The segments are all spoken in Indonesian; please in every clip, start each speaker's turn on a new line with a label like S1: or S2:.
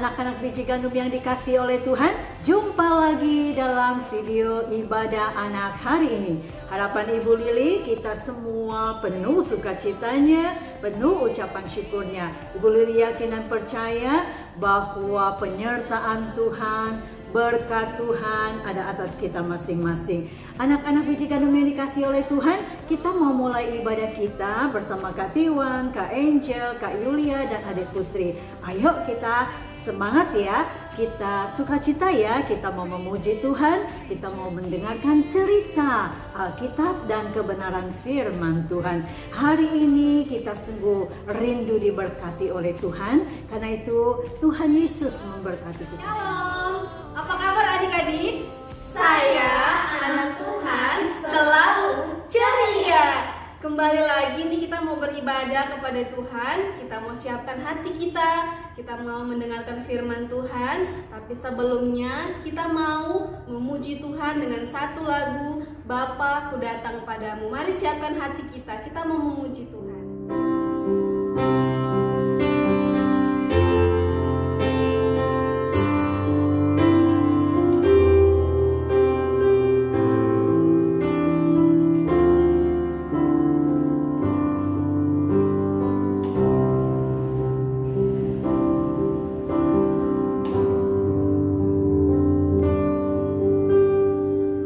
S1: anak-anak biji gandum yang dikasihi oleh Tuhan, jumpa lagi dalam video ibadah anak hari ini. Harapan Ibu Lili, kita semua penuh sukacitanya, penuh ucapan syukurnya. Ibu Lili yakin dan percaya bahwa penyertaan Tuhan, berkat Tuhan ada atas kita masing-masing. Anak-anak biji gandum yang dikasihi oleh Tuhan, kita mau mulai ibadah kita bersama Kak Tiwan, Kak Angel, Kak Yulia, dan Adik Putri. Ayo kita semangat ya, kita sukacita ya, kita mau memuji Tuhan, kita mau mendengarkan cerita Alkitab dan kebenaran firman Tuhan. Hari ini kita sungguh rindu diberkati oleh Tuhan, karena itu Tuhan Yesus memberkati kita.
S2: Shalom, apa kabar adik-adik? Saya, anak Tuhan, selalu ceria. Kembali lagi nih kita mau beribadah kepada Tuhan. Kita mau siapkan hati kita mau mendengarkan firman Tuhan. Tapi sebelumnya kita mau memuji Tuhan dengan satu lagu, Bapa, ku datang padamu. Mari siapkan hati kita mau memuji Tuhan.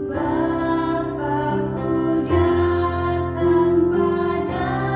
S2: Bapakku datang padamu.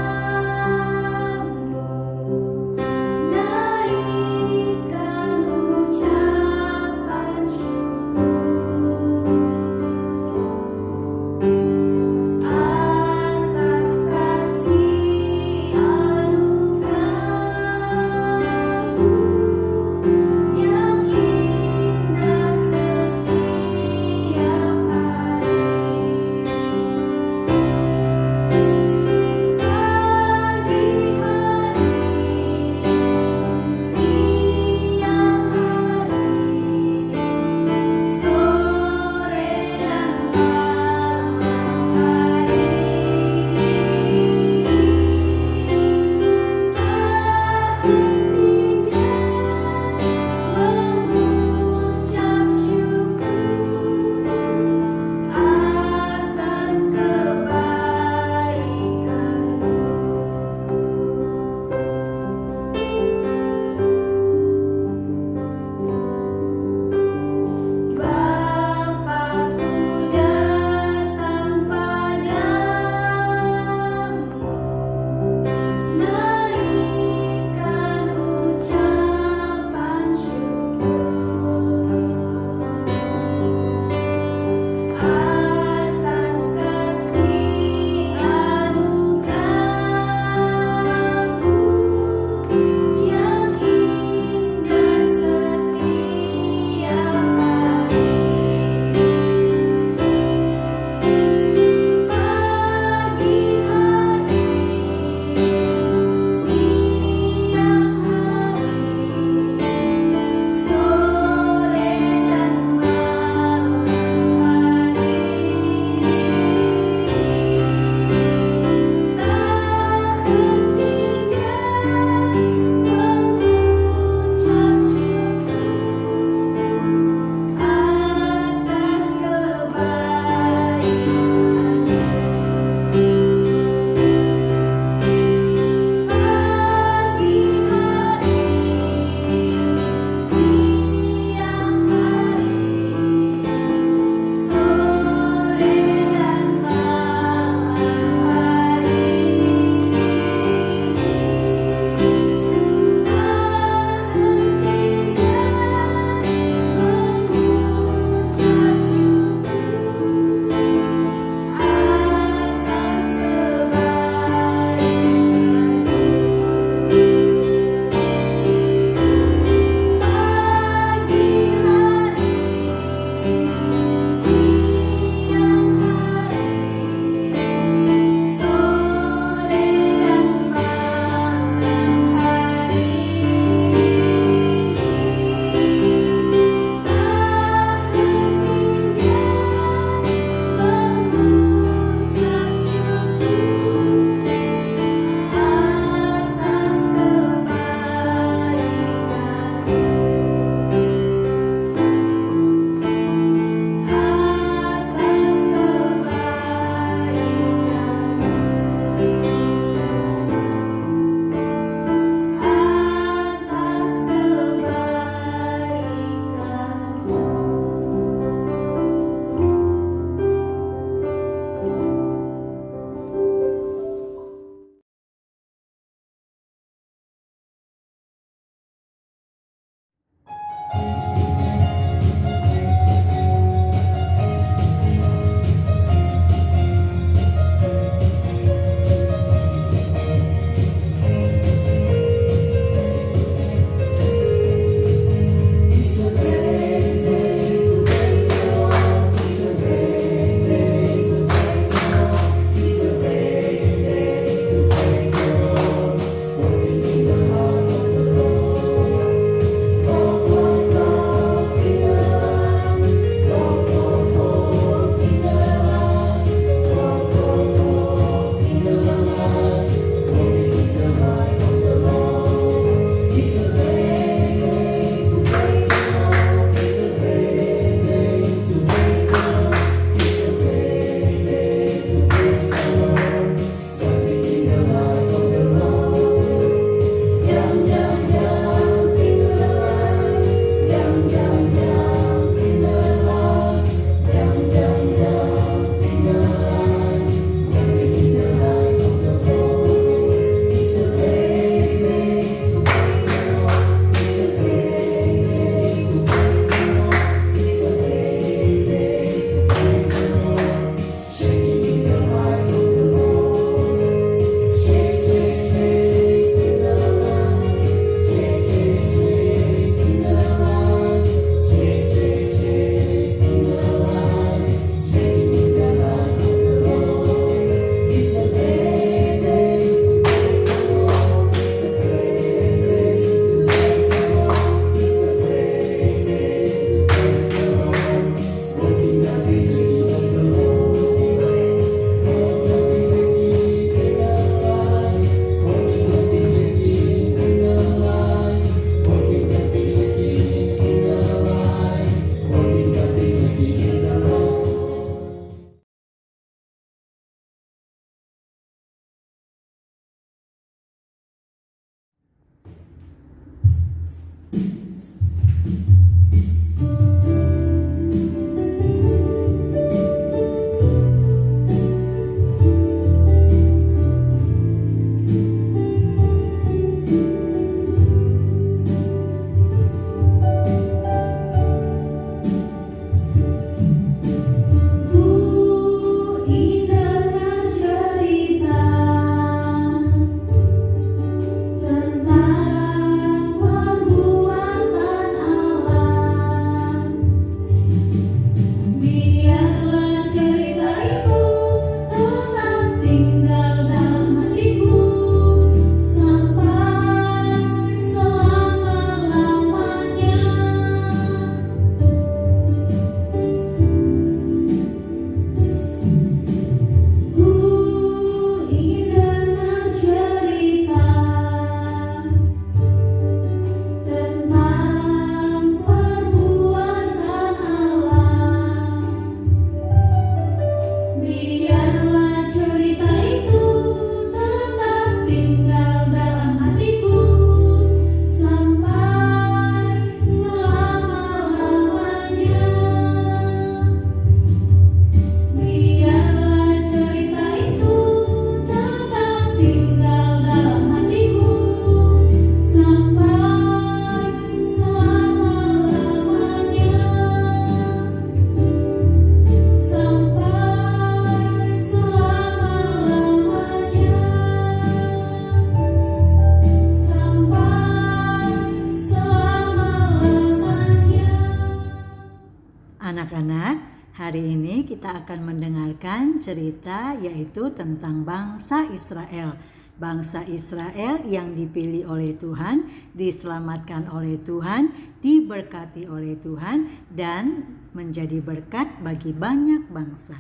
S1: ini kita akan mendengarkan cerita yaitu tentang bangsa Israel. Bangsa Israel yang dipilih oleh Tuhan, diselamatkan oleh Tuhan, diberkati oleh Tuhan, dan menjadi berkat bagi banyak bangsa.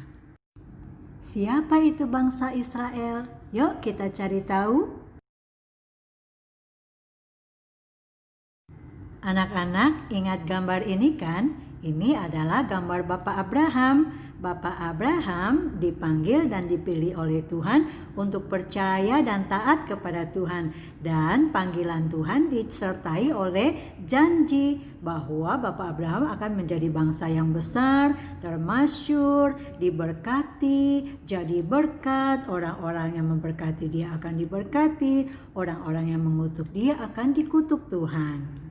S1: Siapa itu bangsa Israel? Yuk kita cari tahu. Anak-anak ingat gambar ini kan? Ini adalah gambar Bapak Abraham. Bapak Abraham dipanggil dan dipilih oleh Tuhan untuk percaya dan taat kepada Tuhan. Dan panggilan Tuhan disertai oleh janji bahwa Bapak Abraham akan menjadi bangsa yang besar, termasyhur, diberkati, jadi berkat. Orang-orang yang memberkati dia akan diberkati, orang-orang yang mengutuk dia akan dikutuk Tuhan.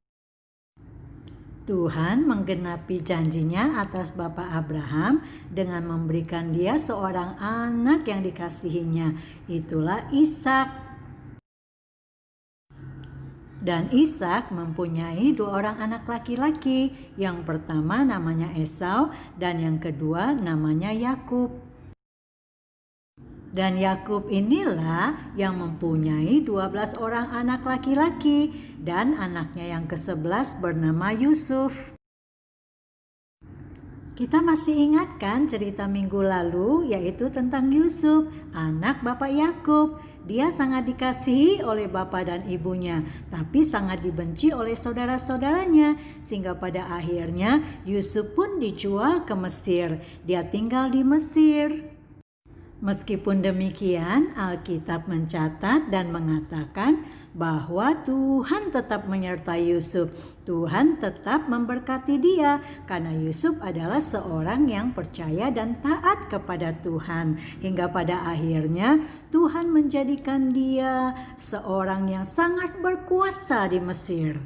S1: Tuhan menggenapi janjinya atas Bapak Abraham dengan memberikan dia seorang anak yang dikasihinya. Itulah Ishak. Dan Ishak mempunyai 2 orang anak laki-laki. Yang pertama namanya Esau dan yang kedua namanya Yakub. Dan Yakub inilah yang mempunyai 12 orang anak laki-laki dan anaknya yang ke-11 bernama Yusuf. Kita masih ingat kan cerita minggu lalu yaitu tentang Yusuf, anak Bapak Yakub. Dia sangat dikasihi oleh bapak dan ibunya, tapi sangat dibenci oleh saudara-saudaranya. Sehingga pada akhirnya Yusuf pun dijual ke Mesir. Dia tinggal di Mesir. Meskipun demikian, Alkitab mencatat dan mengatakan bahwa Tuhan tetap menyertai Yusuf. Tuhan tetap memberkati dia karena Yusuf adalah seorang yang percaya dan taat kepada Tuhan. Hingga pada akhirnya Tuhan menjadikan dia seorang yang sangat berkuasa di Mesir.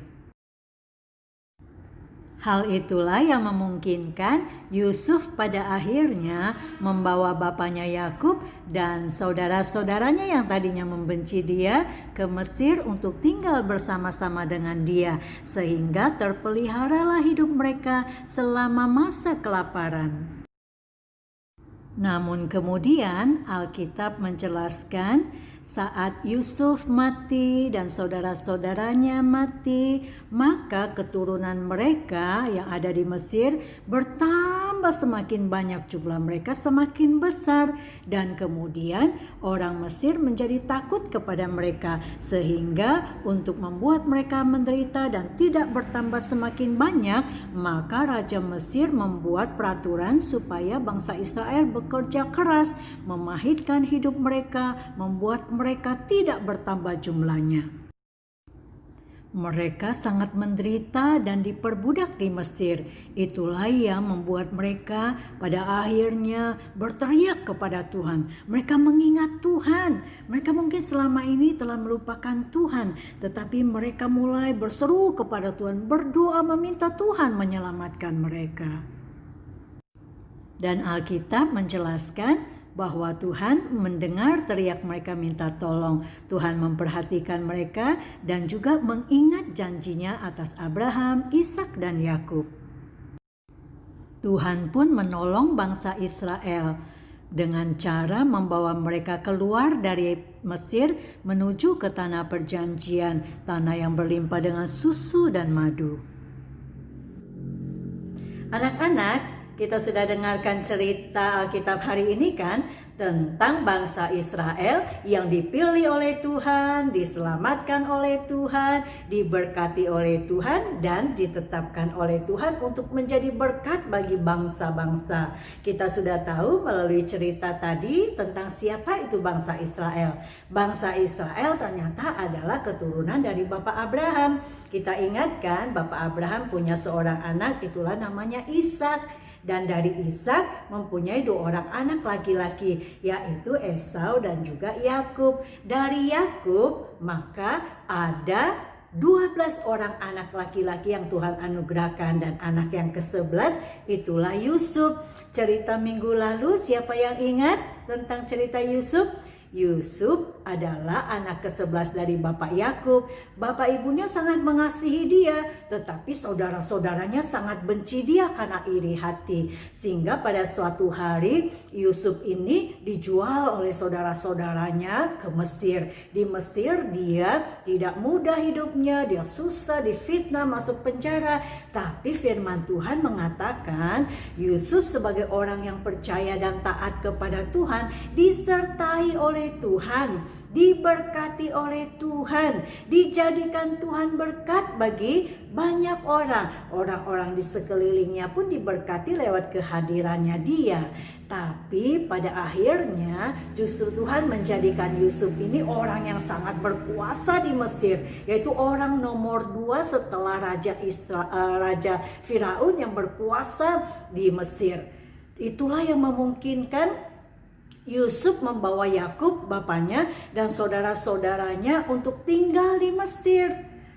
S1: Hal itulah yang memungkinkan Yusuf pada akhirnya membawa bapaknya Yakub dan saudara-saudaranya yang tadinya membenci dia ke Mesir untuk tinggal bersama-sama dengan dia, sehingga terpeliharalah hidup mereka selama masa kelaparan. Namun kemudian Alkitab menjelaskan saat Yusuf mati dan saudara-saudaranya mati, maka keturunan mereka yang ada di Mesir bertambah semakin banyak, jumlah mereka semakin besar, dan kemudian orang Mesir menjadi takut kepada mereka sehingga untuk membuat mereka menderita dan tidak bertambah semakin banyak, maka Raja Mesir membuat peraturan supaya bangsa Israel bekerja keras, memahitkan hidup mereka, membuat mereka tidak bertambah jumlahnya. Mereka sangat menderita dan diperbudak di Mesir. Itulah yang membuat mereka pada akhirnya berteriak kepada Tuhan. Mereka mengingat Tuhan. Mereka mungkin selama ini telah melupakan Tuhan, tetapi mereka mulai berseru kepada Tuhan, berdoa meminta Tuhan menyelamatkan mereka. Dan Alkitab menjelaskan bahwa Tuhan mendengar teriak mereka minta tolong. Tuhan memperhatikan mereka dan juga mengingat janjinya atas Abraham, Ishak dan Yakub. Tuhan pun menolong bangsa Israel dengan cara membawa mereka keluar dari Mesir menuju ke tanah perjanjian, tanah yang berlimpah dengan susu dan madu. Anak-anak, kita sudah dengarkan cerita Alkitab hari ini kan tentang bangsa Israel yang dipilih oleh Tuhan, diselamatkan oleh Tuhan, diberkati oleh Tuhan, dan ditetapkan oleh Tuhan untuk menjadi berkat bagi bangsa-bangsa. Kita sudah tahu melalui cerita tadi tentang siapa itu bangsa Israel. Bangsa Israel ternyata adalah keturunan dari Bapak Abraham. Kita ingatkan Bapak Abraham punya seorang anak, itulah namanya Ishak. Dan dari Ishak mempunyai 2 orang anak laki-laki, yaitu Esau dan juga Yakub. Dari Yakub maka ada 12 orang anak laki-laki yang Tuhan anugerahkan, dan anak yang ke-11 itulah Yusuf. Cerita minggu lalu siapa yang ingat tentang cerita Yusuf? Yusuf adalah anak ke-11 dari Bapak Yakub. Bapak ibunya sangat mengasihi dia, tetapi saudara-saudaranya sangat benci dia karena iri hati. Sehingga pada suatu hari Yusuf ini dijual oleh saudara-saudaranya ke Mesir. Di Mesir dia tidak mudah hidupnya, dia susah, difitnah, masuk penjara. Tapi firman Tuhan mengatakan Yusuf sebagai orang yang percaya dan taat kepada Tuhan disertai oleh Tuhan, diberkati oleh Tuhan, dijadikan Tuhan berkat bagi banyak orang. Orang-orang di sekelilingnya pun diberkati lewat kehadirannya dia. Tapi pada akhirnya justru Tuhan menjadikan Yusuf ini orang yang sangat berkuasa di Mesir, yaitu orang nomor 2 setelah Raja Firaun yang berkuasa di Mesir. Itulah yang memungkinkan Yusuf membawa Yakub bapaknya dan saudara-saudaranya untuk tinggal di Mesir.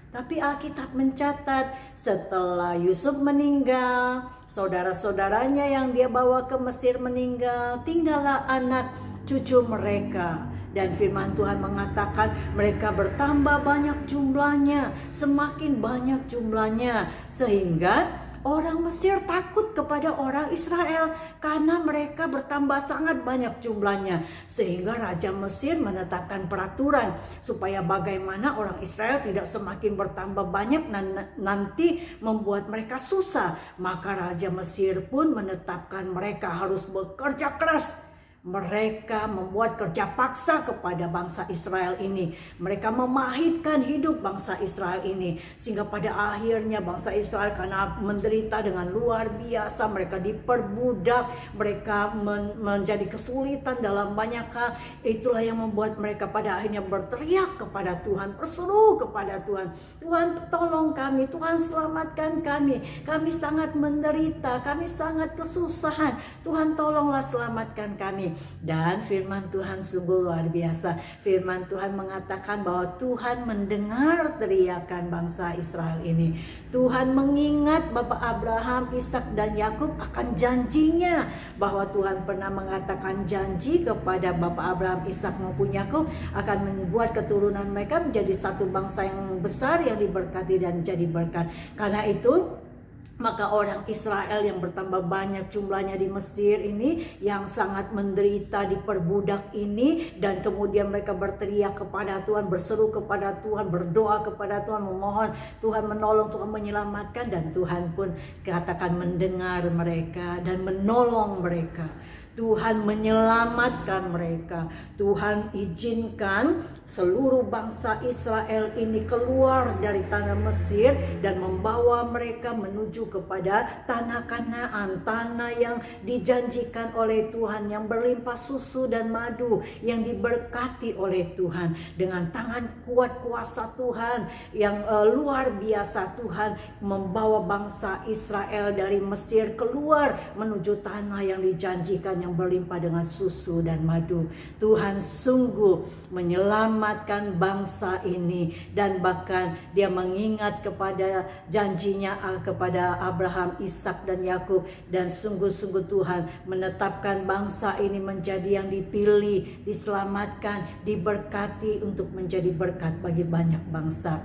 S1: Tapi Alkitab mencatat setelah Yusuf meninggal, saudara-saudaranya yang dia bawa ke Mesir meninggal, tinggallah anak cucu mereka. Dan firman Tuhan mengatakan mereka bertambah banyak jumlahnya, semakin banyak jumlahnya, sehingga orang Mesir takut kepada orang Israel karena mereka bertambah sangat banyak jumlahnya. Sehingga Raja Mesir menetapkan peraturan supaya bagaimana orang Israel tidak semakin bertambah banyak dan nanti membuat mereka susah. Maka Raja Mesir pun menetapkan mereka harus bekerja keras. Mereka membuat kerja paksa kepada bangsa Israel ini. Mereka memahitkan hidup bangsa Israel ini. Sehingga pada akhirnya bangsa Israel karena menderita dengan luar biasa. Mereka diperbudak. Mereka menjadi kesulitan dalam banyak hal. Itulah yang membuat mereka pada akhirnya berteriak kepada Tuhan. Berseru kepada Tuhan. Tuhan tolong kami. Tuhan selamatkan kami. Kami sangat menderita. Kami sangat kesusahan. Tuhan tolonglah selamatkan kami. Dan firman Tuhan sungguh luar biasa. Firman Tuhan mengatakan bahwa Tuhan mendengar teriakan bangsa Israel ini. Tuhan mengingat Bapak Abraham, Ishak dan Yakub akan janjinya, bahwa Tuhan pernah mengatakan janji kepada Bapak Abraham, Ishak maupun Yakub akan membuat keturunan mereka menjadi satu bangsa yang besar yang diberkati dan jadi berkat. Karena itu maka orang Israel yang bertambah banyak jumlahnya di Mesir ini, yang sangat menderita diperbudak ini, dan kemudian mereka berteriak kepada Tuhan, berseru kepada Tuhan, berdoa kepada Tuhan, memohon Tuhan menolong, Tuhan menyelamatkan, dan Tuhan pun katakan mendengar mereka dan menolong mereka. Tuhan menyelamatkan mereka. Tuhan izinkan seluruh bangsa Israel ini keluar dari tanah Mesir dan membawa mereka menuju kepada tanah Kanaan, tanah yang dijanjikan oleh Tuhan, yang berlimpah susu dan madu, yang diberkati oleh Tuhan. Dengan tangan kuat kuasa Tuhan yang luar biasa, Tuhan membawa bangsa Israel dari Mesir keluar menuju tanah yang dijanjikan, yang berlimpah dengan susu dan madu. Tuhan sungguh menyelamatkan bangsa ini, dan bahkan dia mengingat kepada janjinya kepada Abraham, Ishak dan Yakub, dan sungguh-sungguh Tuhan menetapkan bangsa ini menjadi yang dipilih, diselamatkan, diberkati untuk menjadi berkat bagi banyak bangsa.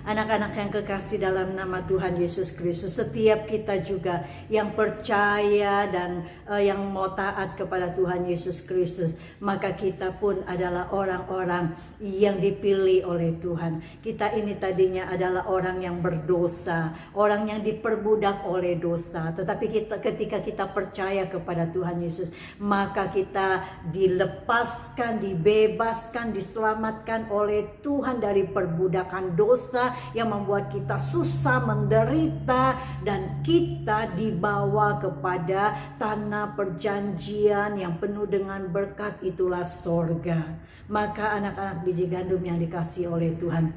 S1: Anak-anak yang kekasih dalam nama Tuhan Yesus Kristus, setiap kita juga yang percaya dan yang mau taat kepada Tuhan Yesus Kristus, maka kita pun adalah orang-orang yang dipilih oleh Tuhan. Kita ini tadinya adalah orang yang berdosa, orang yang diperbudak oleh dosa, tetapi ketika kita percaya kepada Tuhan Yesus, maka kita dilepaskan, dibebaskan, diselamatkan oleh Tuhan dari perbudakan dosa yang membuat kita susah, menderita, dan kita dibawa kepada tanah perjanjian yang penuh dengan berkat, itulah sorga. Maka anak-anak biji gandum yang dikasihi oleh Tuhan,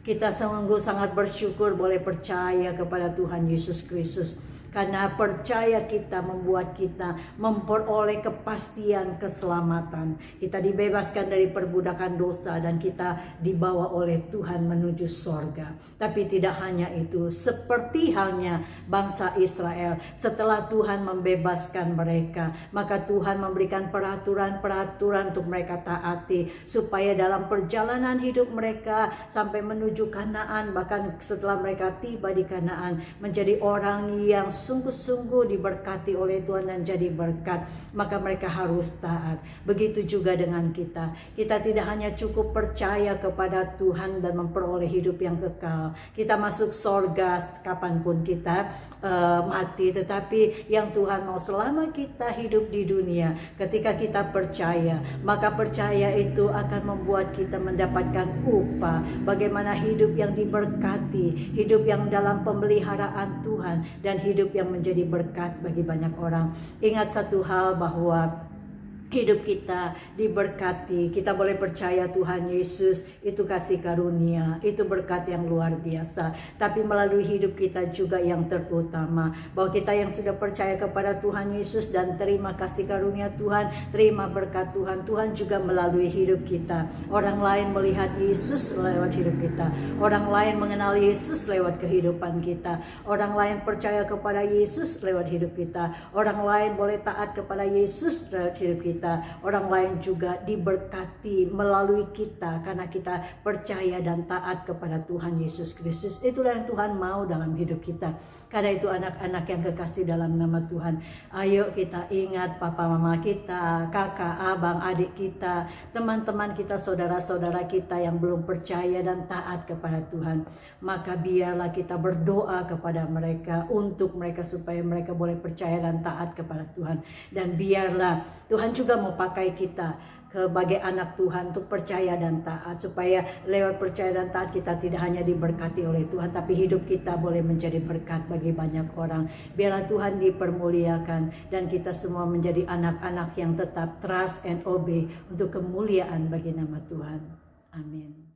S1: kita sungguh sangat bersyukur boleh percaya kepada Tuhan Yesus Kristus. Karena percaya kita membuat kita memperoleh kepastian keselamatan. Kita dibebaskan dari perbudakan dosa dan kita dibawa oleh Tuhan menuju sorga. Tapi tidak hanya itu, seperti halnya bangsa Israel, setelah Tuhan membebaskan mereka, maka Tuhan memberikan peraturan-peraturan untuk mereka taati, supaya dalam perjalanan hidup mereka sampai menuju Kanaan, bahkan setelah mereka tiba di Kanaan, menjadi orang yang sungguh-sungguh diberkati oleh Tuhan dan jadi berkat, maka mereka harus taat. Begitu juga dengan kita. Kita tidak hanya cukup percaya kepada Tuhan dan memperoleh hidup yang kekal, kita masuk sorga kapanpun kita mati, tetapi yang Tuhan mau selama kita hidup di dunia, ketika kita percaya, maka percaya itu akan membuat kita mendapatkan upah. Bagaimana hidup yang diberkati, hidup yang dalam pemeliharaan Tuhan, dan hidup yang menjadi berkat bagi banyak orang. Ingat satu hal, bahwa hidup kita diberkati. Kita boleh percaya Tuhan Yesus itu kasih karunia, itu berkat yang luar biasa. Tapi melalui hidup kita juga yang terutama, bahwa kita yang sudah percaya kepada Tuhan Yesus dan terima kasih karunia Tuhan, terima berkat Tuhan, Tuhan juga melalui hidup kita. Orang lain melihat Yesus lewat hidup kita. Orang lain mengenal Yesus lewat kehidupan kita. Orang lain percaya kepada Yesus lewat hidup kita. Orang lain boleh taat kepada Yesus lewat hidup kita. Orang lain juga diberkati melalui kita karena kita percaya dan taat kepada Tuhan Yesus Kristus. Itulah yang Tuhan mau dalam hidup kita. Karena itu anak-anak yang kekasih dalam nama Tuhan, ayo kita ingat papa mama kita, kakak, abang, adik kita, teman-teman kita, saudara-saudara kita yang belum percaya dan taat kepada Tuhan. Maka biarlah kita berdoa kepada mereka, untuk mereka, supaya mereka boleh percaya dan taat kepada Tuhan. Dan biarlah Tuhan juga mau pakai kita sebagai anak Tuhan untuk percaya dan taat, supaya lewat percaya dan taat kita tidak hanya diberkati oleh Tuhan, tapi hidup kita boleh menjadi berkat bagi banyak orang. Biarlah Tuhan dipermuliakan dan kita semua menjadi anak-anak yang tetap trust and obey untuk kemuliaan bagi nama Tuhan. Amin.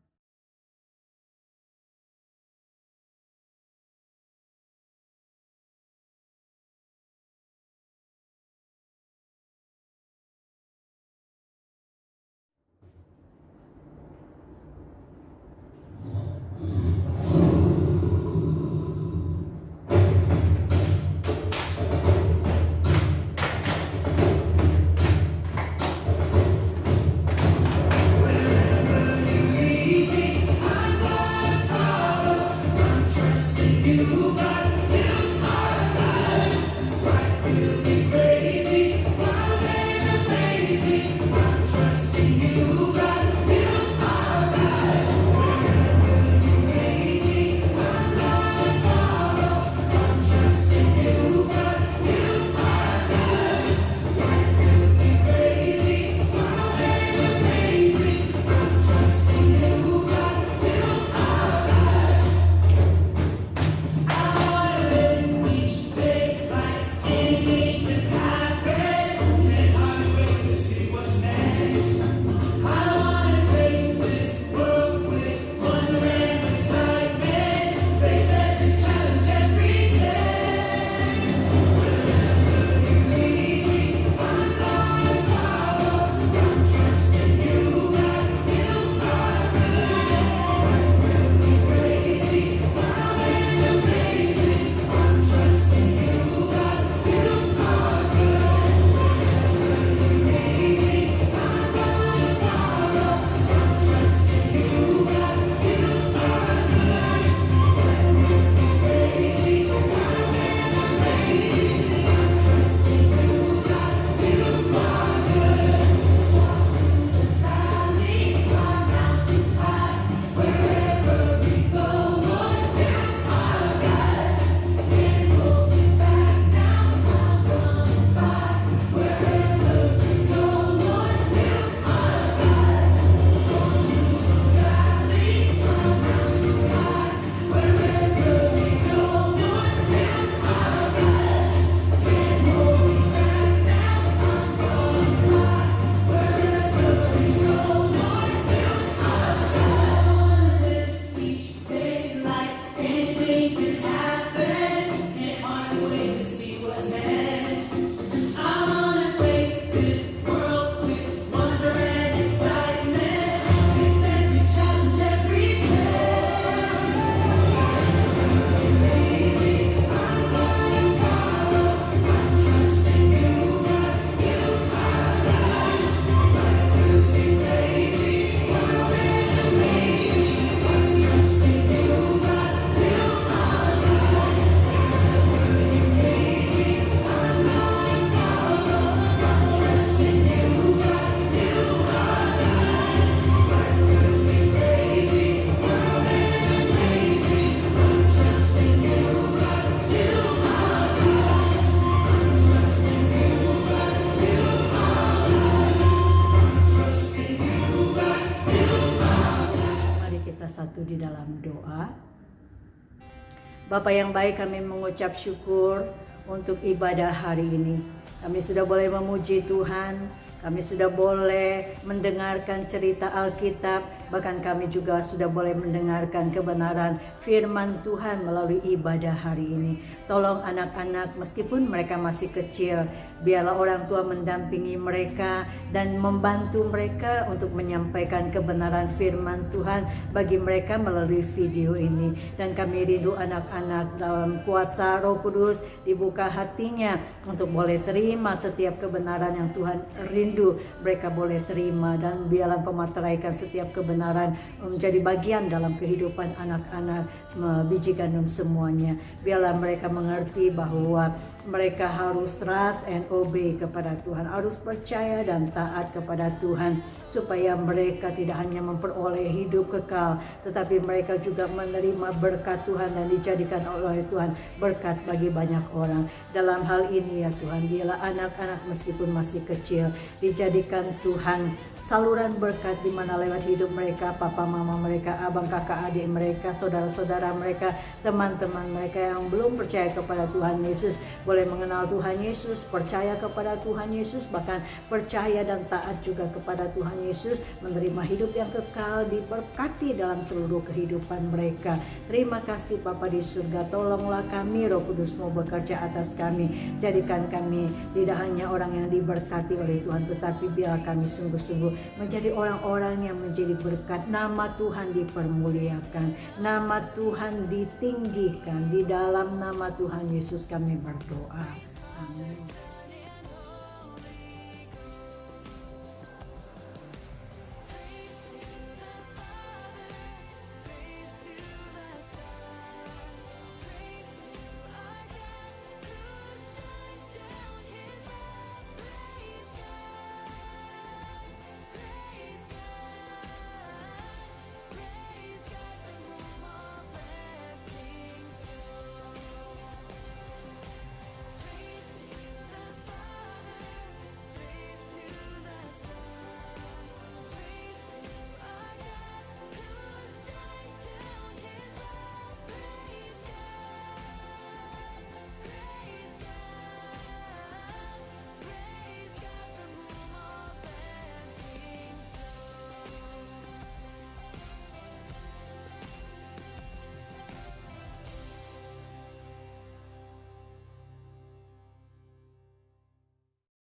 S1: bersatu di dalam doa. Bapa yang baik, kami mengucap syukur untuk ibadah hari ini. Kami sudah boleh memuji Tuhan, kami sudah boleh mendengarkan cerita Alkitab, bahkan kami juga sudah boleh mendengarkan kebenaran firman Tuhan melalui ibadah hari ini. Tolong anak-anak, meskipun mereka masih kecil, biarlah orang tua mendampingi mereka dan membantu mereka untuk menyampaikan kebenaran firman Tuhan bagi mereka melalui video ini. Dan kami rindu anak-anak dalam kuasa Roh Kudus dibuka hatinya untuk boleh terima setiap kebenaran yang Tuhan rindu mereka boleh terima, dan biarlah Engkau materaikan setiap kebenaran menjadi bagian dalam kehidupan anak-anak biji gandum semuanya. Biarlah mereka mengerti bahwa mereka harus trust and obey kepada Tuhan, harus percaya dan taat kepada Tuhan, supaya mereka tidak hanya memperoleh hidup kekal, tetapi mereka juga menerima berkat Tuhan dan dijadikan oleh Tuhan berkat bagi banyak orang. Dalam hal ini ya Tuhan, biarlah anak-anak meskipun masih kecil dijadikan Tuhan saluran berkat di mana lewat hidup mereka, papa mama mereka, abang kakak adik mereka, saudara-saudara mereka, teman-teman mereka yang belum percaya kepada Tuhan Yesus boleh mengenal Tuhan Yesus, percaya kepada Tuhan Yesus, bahkan percaya dan taat juga kepada Tuhan Yesus, menerima hidup yang kekal, diberkati dalam seluruh kehidupan mereka. Terima kasih Bapa di surga, tolonglah kami, Roh Kudus-Mu bekerja atas kami, jadikan kami tidak hanya orang yang diberkati oleh Tuhan, tetapi biar kami sungguh-sungguh menjadi orang-orang yang menjadi berkat. Nama Tuhan dipermuliakan, nama Tuhan ditinggikan. Di dalam nama Tuhan Yesus kami berdoa. Amin.